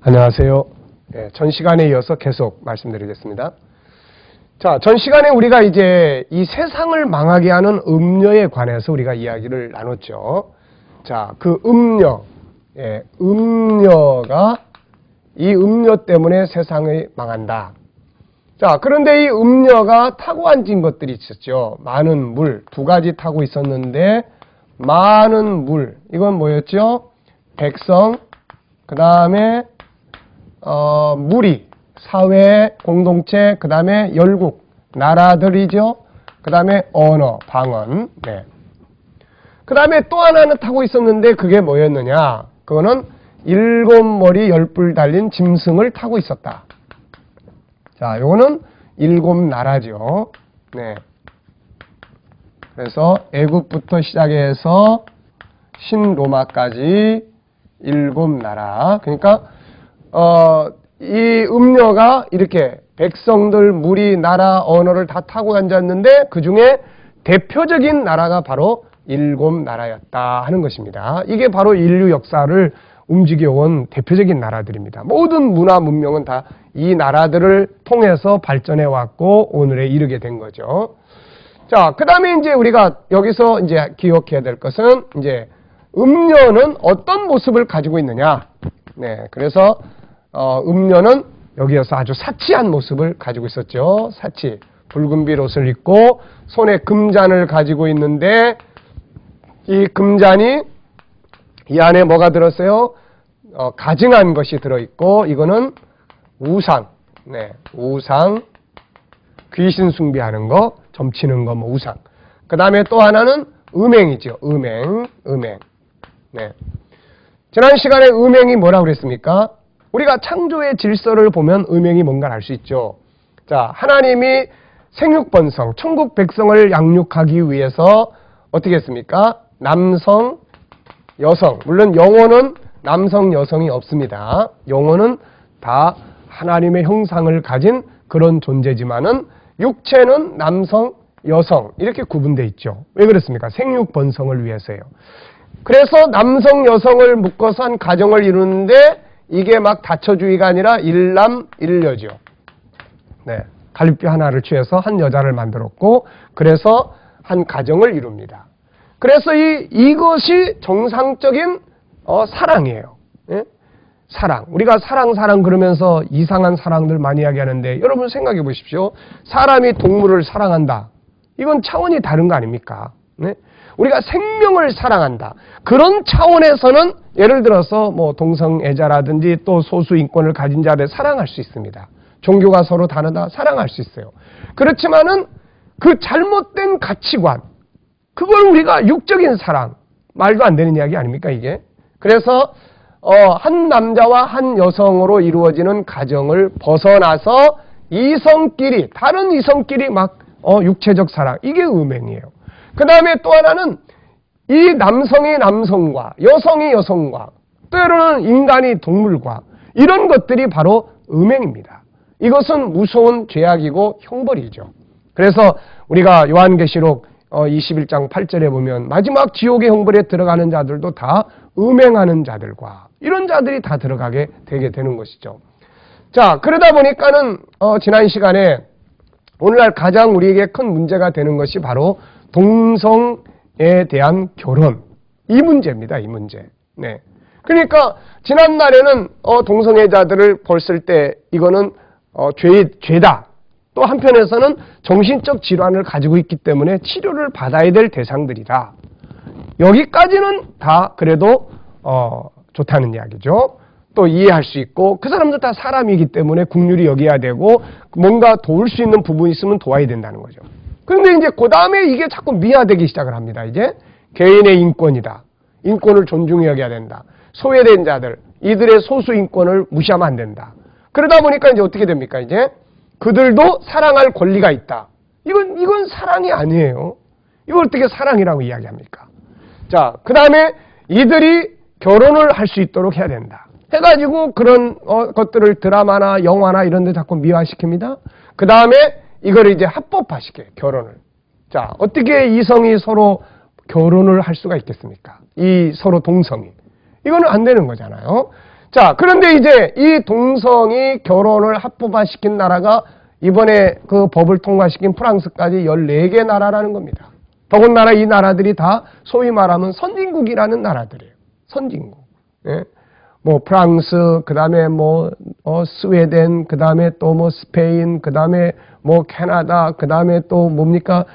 안녕하세요. 전 시간에 이어서 계속 말씀드리겠습니다. 자, 전 시간에 우리가 이제 이 세상을 망하게 하는 음녀에 관해서 우리가 이야기를 나눴죠. 자, 그 음녀, 음녀가 이 음녀 때문에 세상이 망한다. 자, 그런데 이 음녀가 타고 앉은 것들이 있었죠. 많은 물, 두 가지 타고 있었는데 많은 물, 이건 뭐였죠? 백성, 그 다음에 무리, 사회, 공동체, 그 다음에 열국, 나라들이죠. 그 다음에 언어, 방언. 네. 그 다음에 또 하나는 타고 있었는데 그게 뭐였느냐? 그거는 7머리 10뿔 달린 짐승을 타고 있었다. 자, 요거는 7나라죠. 네. 그래서 애국부터 시작해서 신로마까지 7나라. 그러니까 이 음녀가 이렇게 백성들, 무리, 나라, 언어를 다 타고 앉았는데 그 중에 대표적인 나라가 바로 7나라였다 하는 것입니다. 이게 바로 인류 역사를 움직여온 대표적인 나라들입니다. 모든 문화, 문명은 다 이 나라들을 통해서 발전해 왔고 오늘에 이르게 된 거죠. 자, 그 다음에 이제 우리가 여기서 이제 기억해야 될 것은 이제 음녀는 어떤 모습을 가지고 있느냐. 네, 그래서 음녀는 여기에서 아주 사치한 모습을 가지고 있었죠. 사치. 붉은빛 옷을 입고 손에 금잔을 가지고 있는데 이 금잔이 이 안에 뭐가 들었어요? 가증한 것이 들어있고 이거는 우상. 네, 우상. 귀신 숭배하는 거, 점치는 거, 뭐 우상. 그 다음에 또 하나는 음행이죠. 음행. 네. 지난 시간에 음행이 뭐라고 그랬습니까? 우리가 창조의 질서를 보면 음행이 뭔가 알 수 있죠. 자, 하나님이 생육번성, 천국 백성을 양육하기 위해서 어떻게 했습니까? 남성, 여성. 물론 영혼은 남성, 여성이 없습니다. 영혼은 다 하나님의 형상을 가진 그런 존재지만은 육체는 남성, 여성 이렇게 구분되어 있죠. 왜 그렇습니까? 생육번성을 위해서예요. 그래서 남성, 여성을 묶어서 한 가정을 이루는데 이게 막 다처주의가 아니라 일남일녀죠. 네, 갈비뼈 하나를 취해서 한 여자를 만들었고 그래서 한 가정을 이룹니다. 그래서 이것이 정상적인 사랑이에요. 네? 사랑. 우리가 사랑 그러면서 이상한 사랑들 많이 이야기하는데 여러분 생각해 보십시오. 사람이 동물을 사랑한다. 이건 차원이 다른 거 아닙니까? 네? 우리가 생명을 사랑한다. 그런 차원에서는 예를 들어서 뭐 동성애자라든지 또 소수 인권을 가진 자를 사랑할 수 있습니다. 종교가 서로 다르다 사랑할 수 있어요. 그렇지만은 그 잘못된 가치관, 그걸 우리가 육적인 사랑, 말도 안 되는 이야기 아닙니까 이게? 그래서 한 남자와 한 여성으로 이루어지는 가정을 벗어나서 이성끼리, 다른 이성끼리 막 육체적 사랑, 이게 음행이에요. 그 다음에 또 하나는 이 남성이 남성과 여성이 여성과 때로는 인간이 동물과 이런 것들이 바로 음행입니다. 이것은 무서운 죄악이고 형벌이죠. 그래서 우리가 요한계시록 21장 8절에 보면 마지막 지옥의 형벌에 들어가는 자들도 다 음행하는 자들과 이런 자들이 다 들어가게 되게 되는 것이죠. 자, 그러다 보니까는 지난 시간에 오늘날 가장 우리에게 큰 문제가 되는 것이 바로 동성에 대한 결혼. 이 문제입니다. 이 문제. 네. 그러니까 지난날에는 동성애자들을 봤을 때 이거는 죄다. 또 한편에서는 정신적 질환을 가지고 있기 때문에 치료를 받아야 될 대상들이다. 여기까지는 다 그래도 좋다는 이야기죠. 또 이해할 수 있고 그 사람들 다 사람이기 때문에 국률이 여겨야 되고 뭔가 도울 수 있는 부분이 있으면 도와야 된다는 거죠. 그런데 이제 그 다음에 이게 자꾸 미화되기 시작을 합니다. 이제 개인의 인권이다. 인권을 존중해 여겨야 된다. 소외된 자들, 이들의 소수 인권을 무시하면 안 된다. 그러다 보니까 이제 어떻게 됩니까? 이제 그들도 사랑할 권리가 있다. 이건 사랑이 아니에요. 이걸 어떻게 사랑이라고 이야기합니까? 자, 그 다음에 이들이 결혼을 할 수 있도록 해야 된다. 해가지고 그런 것들을 드라마나 영화나 이런 데 자꾸 미화시킵니다. 그 다음에 이걸 이제 합법화시켜요. 결혼을. 자, 어떻게 이성이 서로 결혼을 할 수가 있겠습니까? 이 서로 동성이. 이거는 안 되는 거잖아요. 자, 그런데 이제 이 동성이 결혼을 합법화시킨 나라가 이번에 그 법을 통과시킨 프랑스까지 14개 나라라는 겁니다. 더군다나 이 나라들이 다 소위 말하면 선진국이라는 나라들이에요. 선진국. 예? 뭐 프랑스, 그 다음에 뭐 스웨덴, 그 다음에 또 뭐 스페인, 그 다음에 뭐 캐나다, 그 다음에 또 뭡니까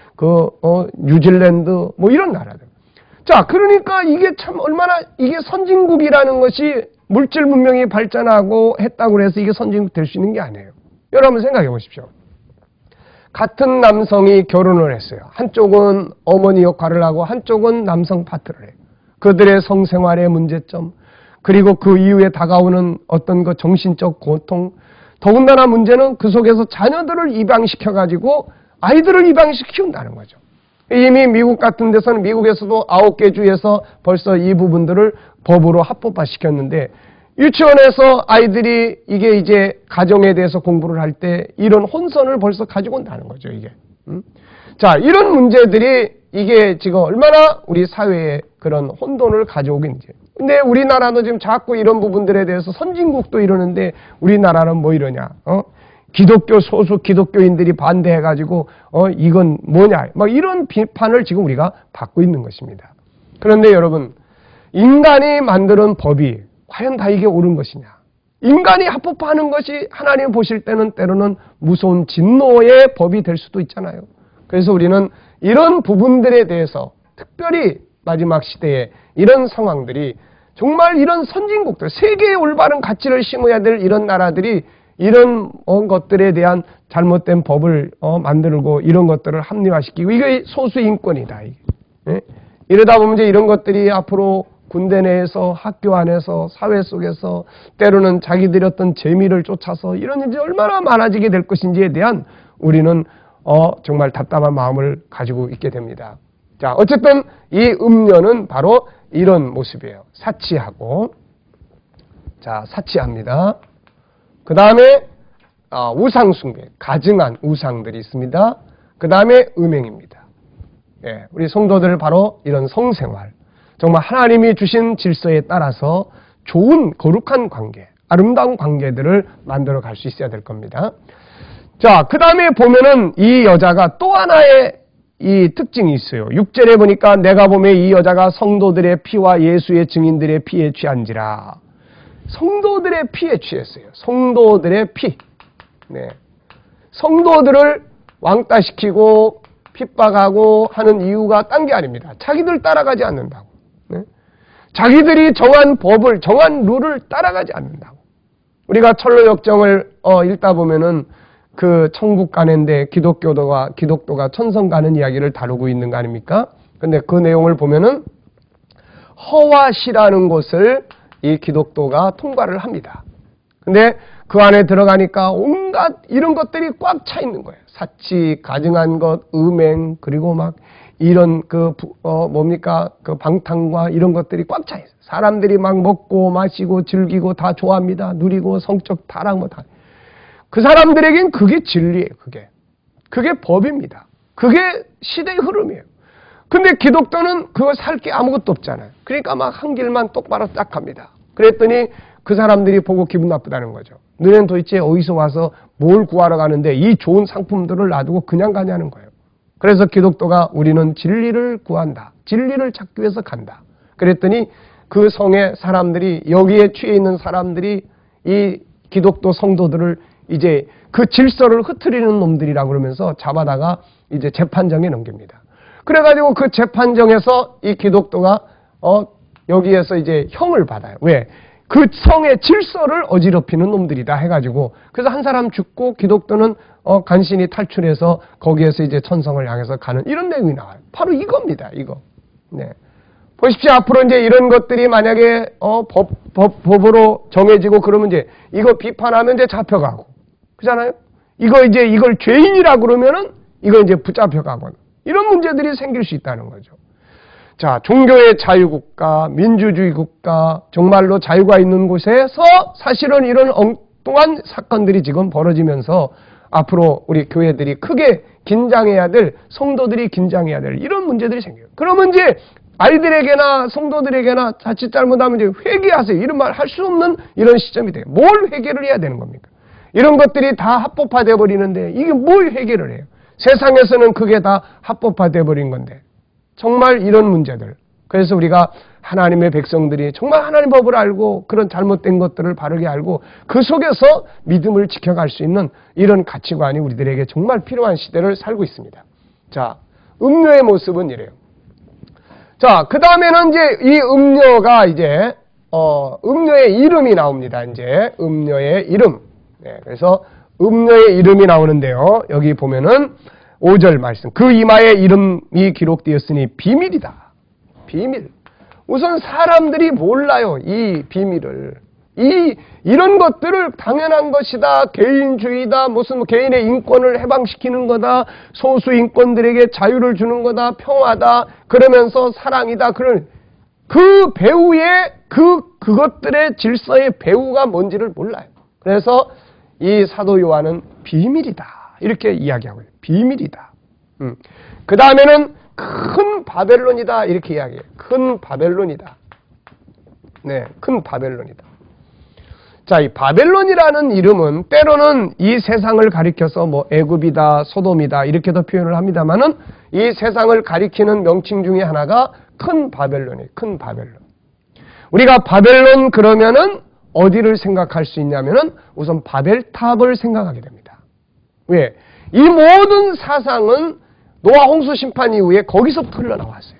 뉴질랜드 뭐 이런 나라들. 자, 그러니까 이게 참 얼마나 이게 선진국이라는 것이 물질 문명이 발전하고 했다고 해서 이게 선진국 될 수 있는 게 아니에요. 여러분 생각해 보십시오. 같은 남성이 결혼을 했어요. 한쪽은 어머니 역할을 하고 한쪽은 남성 파트를 해요. 그들의 성생활의 문제점, 그리고 그 이후에 다가오는 어떤 그 정신적 고통, 더군다나 문제는 그 속에서 자녀들을 입양시켜가지고 아이들을 입양시켜 키운다는 거죠. 이미 미국 같은 데서는 미국에서도 9개 주에서 벌써 이 부분들을 법으로 합법화시켰는데 유치원에서 아이들이 이게 이제 가정에 대해서 공부를 할 때 이런 혼선을 벌써 가지고 온다는 거죠, 이게. 자, 이런 문제들이 이게 지금 얼마나 우리 사회에 그런 혼돈을 가져오긴지. 근데 우리나라도 지금 자꾸 이런 부분들에 대해서 선진국도 이러는데 우리나라는 뭐 이러냐, 기독교 소수 기독교인들이 반대해가지고 이건 뭐냐, 막 이런 비판을 지금 우리가 받고 있는 것입니다. 그런데 여러분, 인간이 만드는 법이 과연 다 이게 옳은 것이냐? 인간이 합법화하는 것이 하나님 보실 때는 때로는 무서운 진노의 법이 될 수도 있잖아요. 그래서 우리는 이런 부분들에 대해서 특별히 마지막 시대에 이런 상황들이 정말 이런 선진국들, 세계의 올바른 가치를 심어야 될 이런 나라들이 이런 것들에 대한 잘못된 법을 만들고 이런 것들을 합리화시키고 이게 소수 인권이다. 이게. 예? 이러다 보면 이제 이런 것들이 앞으로 군대 내에서 학교 안에서 사회 속에서 때로는 자기들이 어떤 재미를 쫓아서 이런 일이 얼마나 많아지게 될 것인지에 대한 우리는 정말 답답한 마음을 가지고 있게 됩니다. 자, 어쨌든 이 음녀는 바로 이런 모습이에요. 사치하고, 자, 사치합니다. 그 다음에 우상숭배, 가증한 우상들이 있습니다. 그 다음에 음행입니다. 예, 우리 성도들 바로 이런 성생활, 정말 하나님이 주신 질서에 따라서 좋은 거룩한 관계, 아름다운 관계들을 만들어 갈 수 있어야 될 겁니다. 자, 그 다음에 보면은 이 여자가 또 하나의 이 특징이 있어요. 6절에 보니까 내가 보면 이 여자가 성도들의 피와 예수의 증인들의 피에 취한지라. 성도들의 피에 취했어요. 성도들의 피. 네. 성도들을 왕따시키고 핍박하고 하는 이유가 딴 게 아닙니다. 자기들 따라가지 않는다고. 네. 자기들이 정한 법을, 정한 룰을 따라가지 않는다고. 우리가 철로 역정을 읽다 보면은 그 천국 가는데 기독교가 천성 가는 이야기를 다루고 있는 거 아닙니까? 근데 그 내용을 보면은 허와시라는 곳을 이 기독교가 통과를 합니다. 근데 그 안에 들어가니까 온갖 이런 것들이 꽉 차 있는 거예요. 사치, 가증한 것, 음행, 그리고 막 이런 그 방탕과 이런 것들이 꽉 차 있어요. 사람들이 막 먹고 마시고 즐기고 다 좋아합니다. 누리고 성적 타락 뭐 다. 그 사람들에겐 그게 진리예요. 그게 법입니다. 그게 시대의 흐름이에요. 근데 기독교는 그거 살 게 아무것도 없잖아요. 그러니까 막 한 길만 똑바로 딱 갑니다. 그랬더니 그 사람들이 보고 기분 나쁘다는 거죠. 너네는 도대체 어디서 와서 뭘 구하러 가는데 이 좋은 상품들을 놔두고 그냥 가냐는 거예요. 그래서 기독교가 우리는 진리를 구한다. 진리를 찾기 위해서 간다. 그랬더니 그 성의 사람들이, 여기에 취해 있는 사람들이 이 기독교 성도들을 이제 그 질서를 흐트리는 놈들이라고 그러면서 잡아다가 이제 재판정에 넘깁니다. 그래가지고 그 재판정에서 이 기독교가 여기에서 이제 형을 받아요. 왜? 그 성의 질서를 어지럽히는 놈들이다 해가지고, 그래서 한 사람 죽고 기독교는 간신히 탈출해서 거기에서 이제 천성을 향해서 가는 이런 내용이 나와요. 바로 이겁니다. 이거. 네. 보십시오. 앞으로 이제 이런 것들이 만약에 법으로 정해지고 그러면 이제 이거 비판하면 이제 잡혀가고, 그잖아요. 이걸 죄인이라 그러면은 이거 이제 붙잡혀가거나 이런 문제들이 생길 수 있다는 거죠. 자, 종교의 자유국가, 민주주의 국가, 정말로 자유가 있는 곳에서 사실은 이런 엉뚱한 사건들이 지금 벌어지면서 앞으로 우리 교회들이 크게 긴장해야 될, 성도들이 긴장해야 될 이런 문제들이 생겨요. 그러면 이제 아이들에게나 성도들에게나 자칫 잘못하면 이제 회개하세요. 이런 말 할 수 없는 이런 시점이 돼요. 뭘 회개를 해야 되는 겁니까? 이런 것들이 다 합법화되어 버리는데 이게 뭘 회개를 해요? 세상에서는 그게 다 합법화되어 버린 건데 정말 이런 문제들. 그래서 우리가 하나님의 백성들이 정말 하나님 법을 알고 그런 잘못된 것들을 바르게 알고 그 속에서 믿음을 지켜갈 수 있는 이런 가치관이 우리들에게 정말 필요한 시대를 살고 있습니다. 자, 음료의 모습은 이래요. 자, 그 다음에는 이제 이 음료가 이제 음료의 이름이 나옵니다. 이제 음료의 이름. 네, 그래서 음료의 이름이 나오는데요. 여기 보면은 5절 말씀. 그 이마에 이름이 기록되었으니 비밀이다. 비밀. 우선 사람들이 몰라요. 이 비밀을. 이런 것들을 당연한 것이다. 개인주의다. 무슨 개인의 인권을 해방시키는 거다. 소수 인권들에게 자유를 주는 거다. 평화다. 그러면서 사랑이다. 그런 그 배후의 그것들의 질서의 배후가 뭔지를 몰라요. 그래서 이 사도 요한은 비밀이다. 이렇게 이야기하고 있어요. 비밀이다. 그 다음에는 큰 바벨론이다. 이렇게 이야기해요. 큰 바벨론이다. 네, 큰 바벨론이다. 자, 이 바벨론이라는 이름은 때로는 이 세상을 가리켜서 뭐 애굽이다, 소돔이다 이렇게도 표현을 합니다만은 이 세상을 가리키는 명칭 중에 하나가 큰 바벨론이에요. 큰 바벨론. 우리가 바벨론 그러면은 어디를 생각할 수 있냐면은 우선 바벨탑을 생각하게 됩니다. 왜? 이 모든 사상은 노아 홍수 심판 이후에 거기서부터 흘러나왔어요.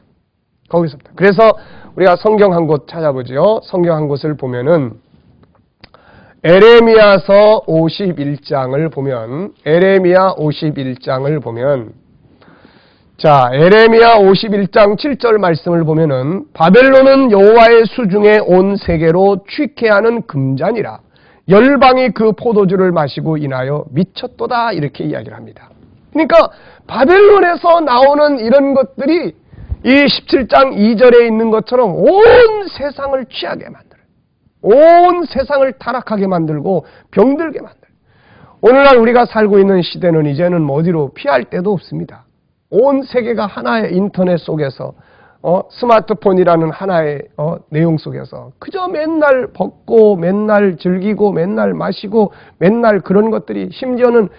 거기서부터. 그래서 우리가 성경 한 곳 찾아보죠. 성경 한 곳을 보면은 에레미야서 51장을 보면 자, 에레미야 51장 7절 말씀을 보면은 바벨론은 여호와의 수중에 온 세계로 취케 하는 금잔이라 열방이 그 포도주를 마시고 인하여 미쳤도다 이렇게 이야기를 합니다. 그러니까 바벨론에서 나오는 이런 것들이 이 17장 2절에 있는 것처럼 온 세상을 취하게 만들어요. 온 세상을 타락하게 만들고 병들게 만들어요. 오늘날 우리가 살고 있는 시대는 이제는 어디로 피할 데도 없습니다. 온 세계가 하나의 인터넷 속에서 스마트폰이라는 하나의 내용 속에서 그저 맨날 벗고 맨날 즐기고 맨날 마시고 맨날 그런 것들이 심지어는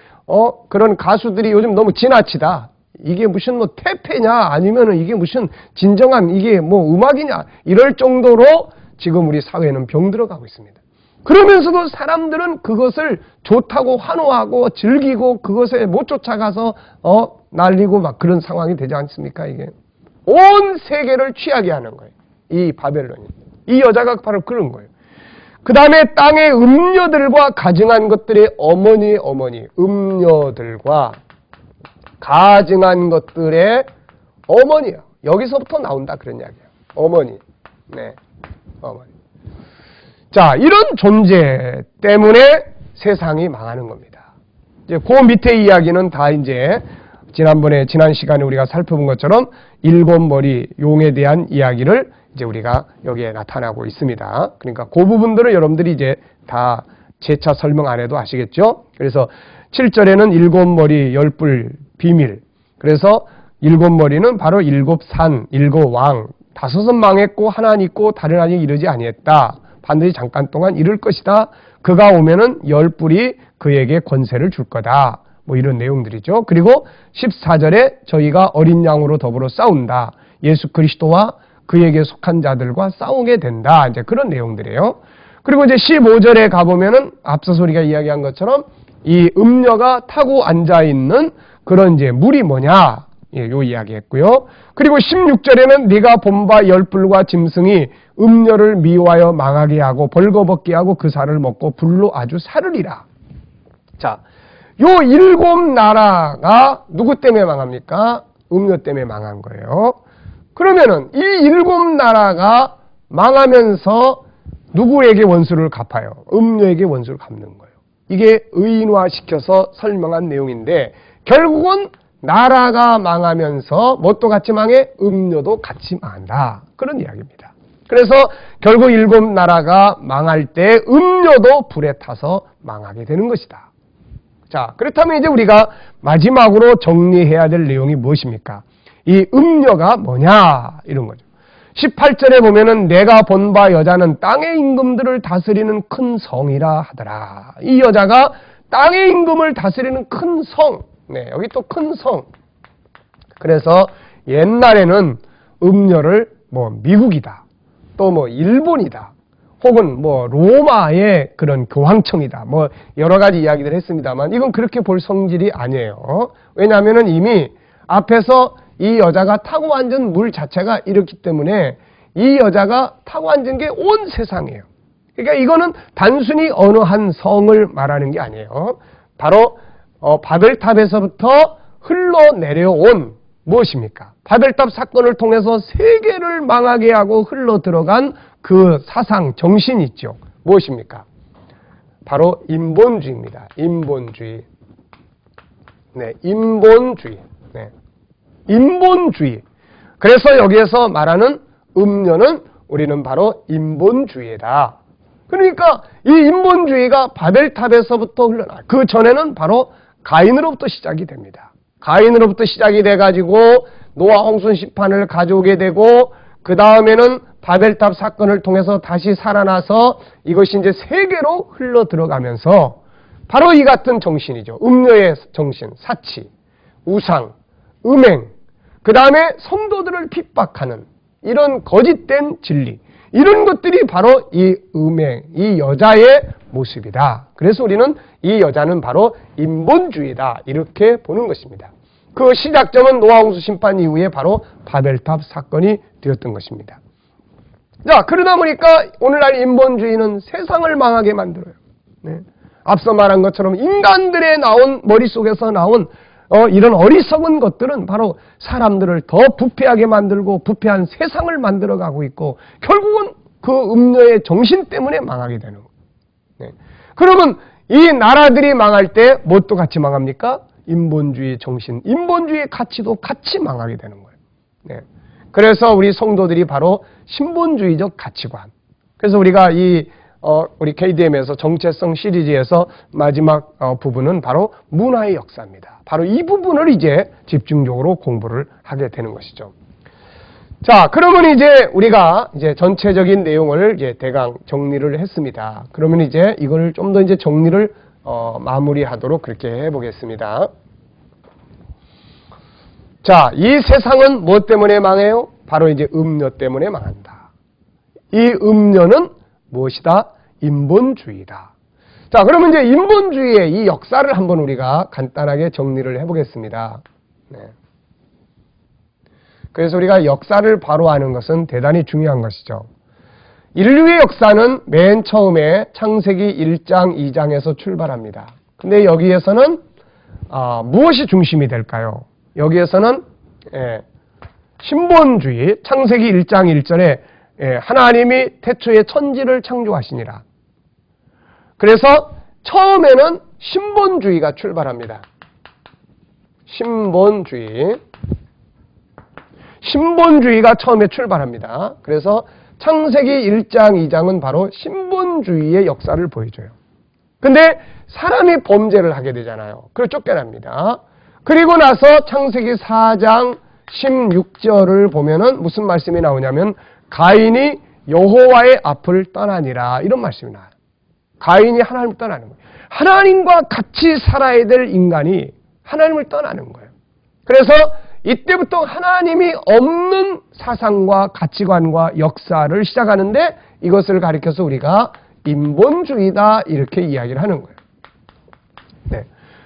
그런 가수들이 요즘 너무 지나치다. 이게 무슨 뭐 퇴폐냐 아니면은 이게 무슨 진정한 이게 뭐 음악이냐 이럴 정도로 지금 우리 사회는 병들어가고 있습니다. 그러면서도 사람들은 그것을 좋다고 환호하고 즐기고 그것에 못 쫓아가서 날리고 막 그런 상황이 되지 않습니까? 이게 온 세계를 취하게 하는 거예요. 이 바벨론이. 이 여자가 바로 그런 거예요. 그 다음에 땅의 음녀들과 가증한 것들의 어머니의 어머니, 음녀들과 가증한 것들의 어머니요. 여기서부터 나온다 그런 이야기예요. 어머니. 네. 어머니. 자, 이런 존재 때문에 세상이 망하는 겁니다. 이제 그 밑에 이야기는 다 이제 지난 시간에 우리가 살펴본 것처럼 일곱 머리 용에 대한 이야기를 이제 우리가 여기에 나타나고 있습니다. 그러니까 그 부분들은 여러분들이 이제 다 재차 설명 안 해도 아시겠죠? 그래서 7절에는 일곱 머리 열불 비밀. 그래서 일곱 머리는 바로 일곱 산, 일곱 왕. 다섯은 망했고 하나는 있고 다른 아직 이르지 아니했다. 반드시 잠깐 동안 이룰 것이다. 그가 오면은 열불이 그에게 권세를 줄 거다. 뭐 이런 내용들이죠. 그리고 14절에 저희가 어린 양으로 더불어 싸운다. 예수 그리스도와 그에게 속한 자들과 싸우게 된다. 이제 그런 내용들이에요. 그리고 이제 15절에 가보면은 앞서서 우리가 이야기한 것처럼 이 음녀가 타고 앉아있는 그런 이제 물이 뭐냐. 예, 요 이야기 했고요. 그리고 16절에는 네가 본바 열불과 짐승이 음녀를 미워하여 망하게 하고 벌거벗게 하고 그 살을 먹고 불로 아주 사르리라. 자, 요 일곱 나라가 누구 때문에 망합니까? 음녀 때문에 망한 거예요. 그러면은 이 일곱 나라가 망하면서 누구에게 원수를 갚아요? 음녀에게 원수를 갚는 거예요. 이게 의인화시켜서 설명한 내용인데 결국은 나라가 망하면서 뭣도 같이 망해? 음녀도 같이 망한다. 그런 이야기입니다. 그래서 결국 일곱 나라가 망할 때 음녀도 불에 타서 망하게 되는 것이다. 자, 그렇다면 이제 우리가 마지막으로 정리해야 될 내용이 무엇입니까? 이 음녀가 뭐냐? 이런 거죠. 18절에 보면은 내가 본 바 여자는 땅의 임금들을 다스리는 큰 성이라 하더라. 이 여자가 땅의 임금을 다스리는 큰 성. 네, 여기 또 큰 성. 그래서 옛날에는 음녀를 뭐 미국이다, 또 뭐 일본이다, 혹은 뭐 로마의 그런 교황청이다, 뭐 여러 가지 이야기를 했습니다만 이건 그렇게 볼 성질이 아니에요. 왜냐하면은 이미 앞에서 이 여자가 타고 앉은 물 자체가 이렇기 때문에 이 여자가 타고 앉은 게 온 세상이에요. 그러니까 이거는 단순히 어느 한 성을 말하는 게 아니에요. 바로 바벨탑에서부터 흘러내려온 무엇입니까? 바벨탑 사건을 통해서 세계를 망하게 하고 흘러 들어간 그 사상, 정신이 있죠. 무엇입니까? 바로 인본주의입니다. 인본주의. 네, 인본주의. 네. 인본주의. 그래서 여기에서 말하는 음녀는 우리는 바로 인본주의다. 그러니까 이 인본주의가 바벨탑에서부터 흘러나. 그 전에는 바로 가인으로부터 시작이 됩니다. 가인으로부터 시작이 돼가지고 노아 홍수 심판을 가져오게 되고 그 다음에는 바벨탑 사건을 통해서 다시 살아나서 이것이 이제 세계로 흘러 들어가면서 바로 이 같은 정신이죠. 음녀의 정신, 사치, 우상, 음행, 그 다음에 성도들을 핍박하는 이런 거짓된 진리, 이런 것들이 바로 이 음행, 이 여자의 모습이다. 그래서 우리는 이 여자는 바로 인본주의다, 이렇게 보는 것입니다. 그 시작점은 노아 홍수 심판 이후에 바로 바벨탑 사건이 되었던 것입니다. 자, 그러다 보니까 오늘날 인본주의는 세상을 망하게 만들어요. 네. 앞서 말한 것처럼 인간들의 머릿속에서 나온 이런 어리석은 것들은 바로 사람들을 더 부패하게 만들고 부패한 세상을 만들어가고 있고 결국은 그 음녀의 정신 때문에 망하게 되는 거예요. 네. 그러면 이 나라들이 망할 때 뭣도 같이 망합니까? 인본주의 정신, 인본주의 가치도 같이 망하게 되는 거예요. 네. 그래서 우리 성도들이 바로 신본주의적 가치관. 그래서 우리가 우리 KDM에서 정체성 시리즈에서 마지막 부분은 바로 문화의 역사입니다. 바로 이 부분을 이제 집중적으로 공부를 하게 되는 것이죠. 자, 그러면 이제 우리가 이제 전체적인 내용을 이제 대강 정리를 했습니다. 그러면 이제 이걸 좀 더 이제 정리를 마무리하도록 그렇게 해보겠습니다. 자, 이 세상은 무엇 때문에 망해요? 바로 이제 음녀 때문에 망한다. 이 음녀는 무엇이다? 인본주의다. 자, 그러면 이제 인본주의의 이 역사를 한번 우리가 간단하게 정리를 해보겠습니다. 네. 그래서 우리가 역사를 바로 아는 것은 대단히 중요한 것이죠. 인류의 역사는 맨 처음에 창세기 1장, 2장에서 출발합니다. 근데 여기에서는 무엇이 중심이 될까요? 여기에서는 신본주의, 창세기 1장 1절에 하나님이 태초에 천지를 창조하시니라. 그래서 처음에는 신본주의가 출발합니다. 신본주의가 처음에 출발합니다. 그래서 창세기 1장, 2장은 바로 신본주의의 역사를 보여줘요. 근데 사람이 범죄를 하게 되잖아요. 그래서 쫓겨납니다. 그리고 나서 창세기 4장 16절을 보면은 무슨 말씀이 나오냐면 가인이 여호와의 앞을 떠나니라, 이런 말씀이 나와요. 가인이 하나님을 떠나는 거예요. 하나님과 같이 살아야 될 인간이 하나님을 떠나는 거예요. 그래서 이때부터 하나님이 없는 사상과 가치관과 역사를 시작하는데 이것을 가리켜서 우리가 인본주의다, 이렇게 이야기를 하는 거예요. 네.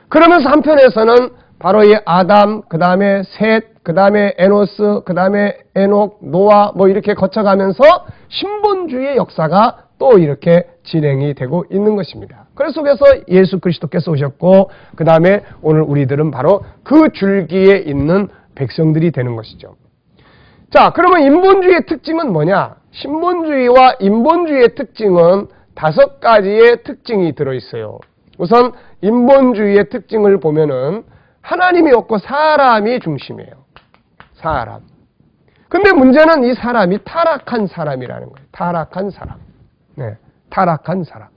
그러면서 한편에서는 바로 이 아담, 그 다음에 셋, 그 다음에 에노스, 그 다음에 에녹, 노아 뭐 이렇게 거쳐가면서 신본주의의 역사가 또 이렇게 진행이 되고 있는 것입니다. 그 속에서 예수 그리스도께서 오셨고 그 다음에 오늘 우리들은 바로 그 줄기에 있는 백성들이 되는 것이죠. 자, 그러면 인본주의의 특징은 뭐냐? 신본주의와 인본주의의 특징은 5가지의 특징이 들어있어요. 우선 인본주의의 특징을 보면은 하나님이 없고 사람이 중심이에요. 사람. 근데 문제는 이 사람이 타락한 사람이라는 거예요. 타락한 사람. 네, 타락한 사람.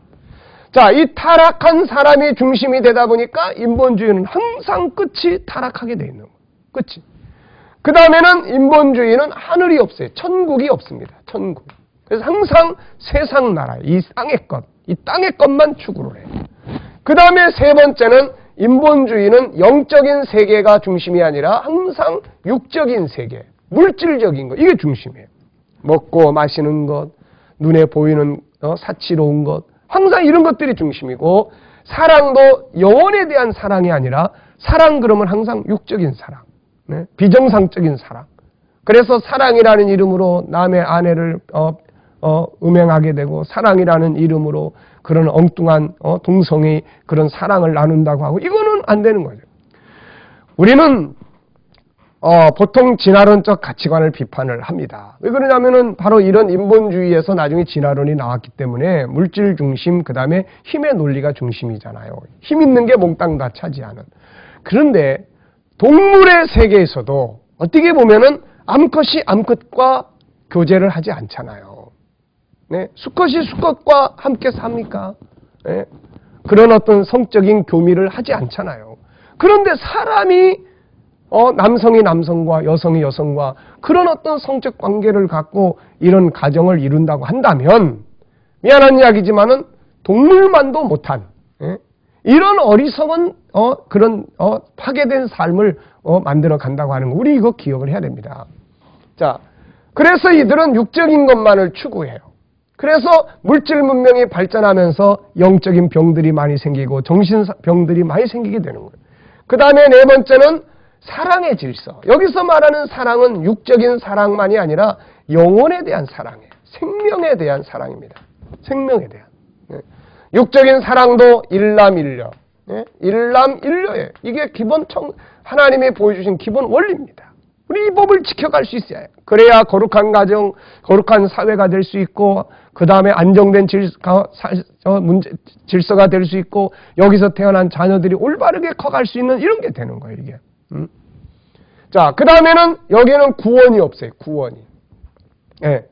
자, 이 타락한 사람이 중심이 되다 보니까 인본주의는 항상 끝이 타락하게 돼 있는 거예요. 끝이. 그 다음에는 인본주의는 하늘이 없어요. 천국이 없습니다. 천국. 그래서 항상 세상 나라, 이 땅의 것만 추구를 해요. 그 다음에 세 번째는 인본주의는 영적인 세계가 중심이 아니라 항상 육적인 세계, 물질적인 것, 이게 중심이에요. 먹고 마시는 것, 눈에 보이는 사치로운 것, 항상 이런 것들이 중심이고, 사랑도 영혼에 대한 사랑이 아니라 사랑 그러면 항상 육적인 사랑, 네? 비정상적인 사랑. 그래서 사랑이라는 이름으로 남의 아내를 음행하게 되고, 사랑이라는 이름으로 그런 엉뚱한 동성이 그런 사랑을 나눈다고 하고, 이거는 안 되는 거죠. 우리는 보통 진화론적 가치관을 비판을 합니다. 왜 그러냐면은 바로 이런 인본주의에서 나중에 진화론이 나왔기 때문에 물질 중심, 그 다음에 힘의 논리가 중심이잖아요. 힘 있는 게 몽땅 다 차지하는. 그런데 동물의 세계에서도 어떻게 보면은 암컷이 암컷과 교제를 하지 않잖아요. 네? 수컷이 수컷과 함께 삽니까? 네? 그런 어떤 성적인 교미를 하지 않잖아요. 그런데 사람이 남성이 남성과 여성이 여성과 그런 어떤 성적 관계를 갖고 이런 가정을 이룬다고 한다면, 미안한 이야기지만은 동물만도 못한, 예? 이런 어리석은 그런 파괴된 삶을 만들어 간다고 하는 거, 우리 이거 기억을 해야 됩니다. 자, 그래서 이들은 육적인 것만을 추구해요. 그래서 물질 문명이 발전하면서 영적인 병들이 많이 생기고 정신병들이 많이 생기게 되는 거예요. 그 다음에 네 번째는 사랑의 질서. 여기서 말하는 사랑은 육적인 사랑만이 아니라 영혼에 대한 사랑이에요. 생명에 대한 사랑입니다. 생명에 대한. 육적인 사랑도 일남일녀. 일남일녀예요. 이게 기본 하나님이 보여주신 기본 원리입니다. 우리 이 법을 지켜갈 수 있어야 해요. 그래야 거룩한 가정, 거룩한 사회가 될 수 있고, 그 다음에 안정된 질서가 될 수 있고, 여기서 태어난 자녀들이 올바르게 커갈 수 있는 이런 게 되는 거예요, 이게. 자, 그 다음에는 여기에는 구원이 없어요, 구원이. 예.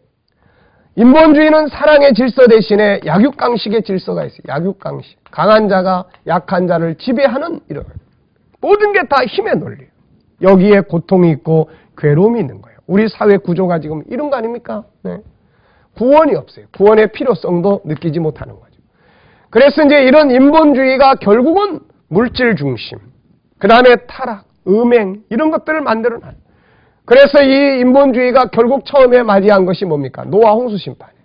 인본주의는 사랑의 질서 대신에 약육강식의 질서가 있어요, 약육강식. 강한 자가 약한 자를 지배하는 이런. 모든 게 다 힘의 논리예요. 여기에 고통이 있고 괴로움이 있는 거예요. 우리 사회 구조가 지금 이런 거 아닙니까? 네. 구원이 없어요. 구원의 필요성도 느끼지 못하는 거죠. 그래서 이제 이런 인본주의가 결국은 물질 중심, 그 다음에 타락, 음행, 이런 것들을 만들어놔요. 그래서 이 인본주의가 결국 처음에 맞이한 것이 뭡니까? 노아 홍수 심판이에요.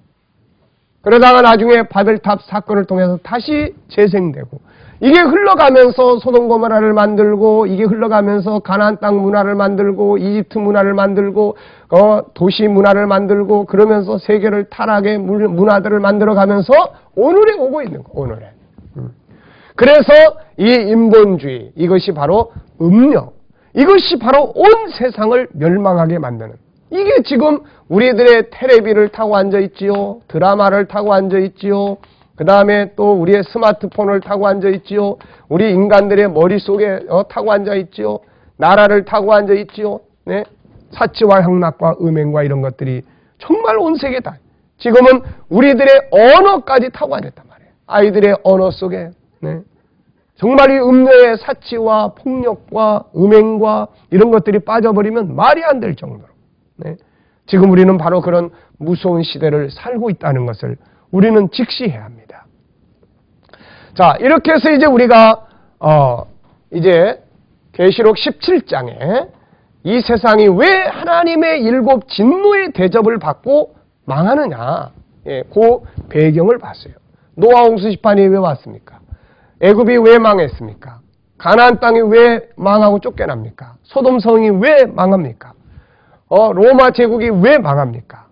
그러다가 나중에 바벨탑 사건을 통해서 다시 재생되고, 이게 흘러가면서 소돔 고모라를 만들고, 이게 흘러가면서 가나안 땅 문화를 만들고, 이집트 문화를 만들고, 도시 문화를 만들고, 그러면서 세계를 타락의 문화들을 만들어가면서 오늘에 오고 있는 거예요. 오늘에. 그래서 이 인본주의, 이것이 바로 음력, 이것이 바로 온 세상을 멸망하게 만드는, 이게 지금 우리들의 텔레비를 타고 앉아있지요, 드라마를 타고 앉아있지요, 그 다음에 또 우리의 스마트폰을 타고 앉아있지요, 우리 인간들의 머릿속에 타고 앉아있지요, 나라를 타고 앉아있지요, 네? 사치와 향락과 음행과 이런 것들이 정말 온 세계다. 지금은 우리들의 언어까지 타고 앉았단 말이에요. 아이들의 언어 속에. 네? 정말 이 음녀의 사치와 폭력과 음행과 이런 것들이 빠져버리면 말이 안 될 정도로. 네? 지금 우리는 바로 그런 무서운 시대를 살고 있다는 것을 우리는 직시해야 합니다. 자, 이렇게 해서 이제 우리가 이제 계시록 17장에 이 세상이 왜 하나님의 일곱 진노의 대접을 받고 망하느냐, 예, 그 배경을 봤어요. 노아 홍수 심판이 왜 왔습니까? 애굽이 왜 망했습니까? 가나안 땅이 왜 망하고 쫓겨납니까? 소돔 성이 왜 망합니까? 로마 제국이 왜 망합니까?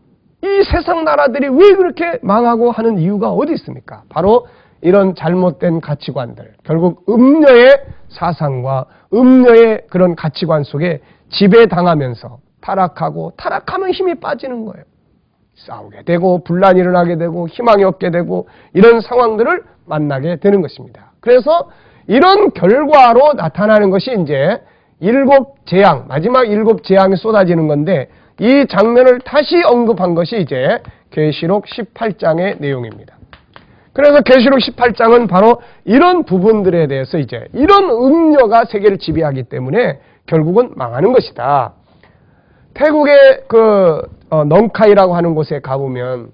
이 세상 나라들이 왜 그렇게 망하고 하는 이유가 어디 있습니까? 바로 이런 잘못된 가치관들, 결국 음녀의 사상과 음녀의 그런 가치관 속에 지배당하면서 타락하고, 타락하면 힘이 빠지는 거예요. 싸우게 되고 분란이 일어나게 되고 희망이 없게 되고 이런 상황들을 만나게 되는 것입니다. 그래서 이런 결과로 나타나는 것이 이제 일곱 재앙, 마지막 일곱 재앙이 쏟아지는 건데, 이 장면을 다시 언급한 것이 이제 계시록 18장의 내용입니다. 그래서 계시록 18장은 바로 이런 부분들에 대해서 이제 이런 음녀가 세계를 지배하기 때문에 결국은 망하는 것이다. 태국의 넝카이라고 하는 곳에 가보면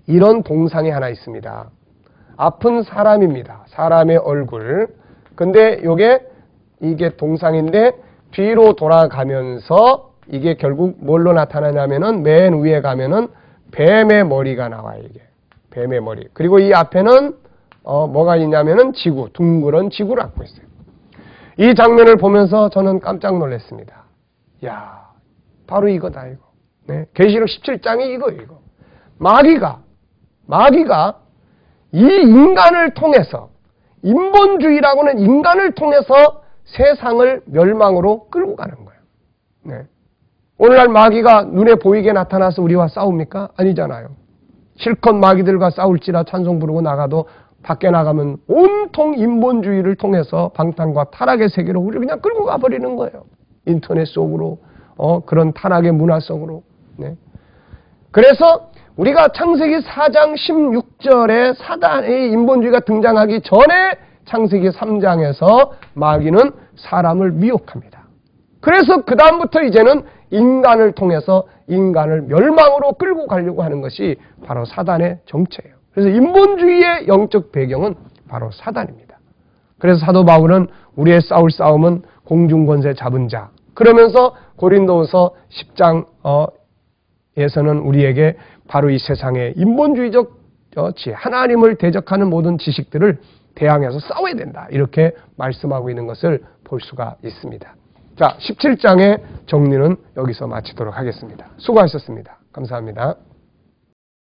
이런 동상이 하나 있습니다. 아픈 사람입니다. 사람의 얼굴. 근데 이게 동상인데 뒤로 돌아가면서 이게 결국 뭘로 나타나냐면은 맨 위에 가면은 뱀의 머리가 나와요. 이게 뱀의 머리. 그리고 이 앞에는 뭐가 있냐면은 지구, 둥그런 지구를 안고 있어요. 이 장면을 보면서 저는 깜짝 놀랐습니다. 야, 바로 이거다 이거. 네, 계시록 17장이 이거. 마귀가 이 인간을 통해서, 인본주의라고는 인간을 통해서 세상을 멸망으로 끌고 가는 거예요. 네. 오늘날 마귀가 눈에 보이게 나타나서 우리와 싸웁니까? 아니잖아요. 실컷 마귀들과 싸울지라 찬송 부르고 나가도 밖에 나가면 온통 인본주의를 통해서 방탕과 타락의 세계로 우리를 그냥 끌고 가버리는 거예요. 인터넷 속으로, 그런 타락의 문화 속으로. 네. 그래서 우리가 창세기 4장 16절에 사단의 인본주의가 등장하기 전에 창세기 3장에서 마귀는 사람을 미혹합니다. 그래서 그 다음부터 이제는 인간을 통해서 인간을 멸망으로 끌고 가려고 하는 것이 바로 사단의 정체예요. 그래서 인본주의의 영적 배경은 바로 사단입니다. 그래서 사도 바울은 우리의 싸울 싸움은 공중권세 잡은 자. 그러면서 고린도후서 10장에서는 우리에게 바로 이 세상의 인본주의적 지혜, 하나님을 대적하는 모든 지식들을 대항해서 싸워야 된다. 이렇게 말씀하고 있는 것을 볼 수가 있습니다. 자, 17장의 정리는 여기서 마치도록 하겠습니다. 수고하셨습니다. 감사합니다.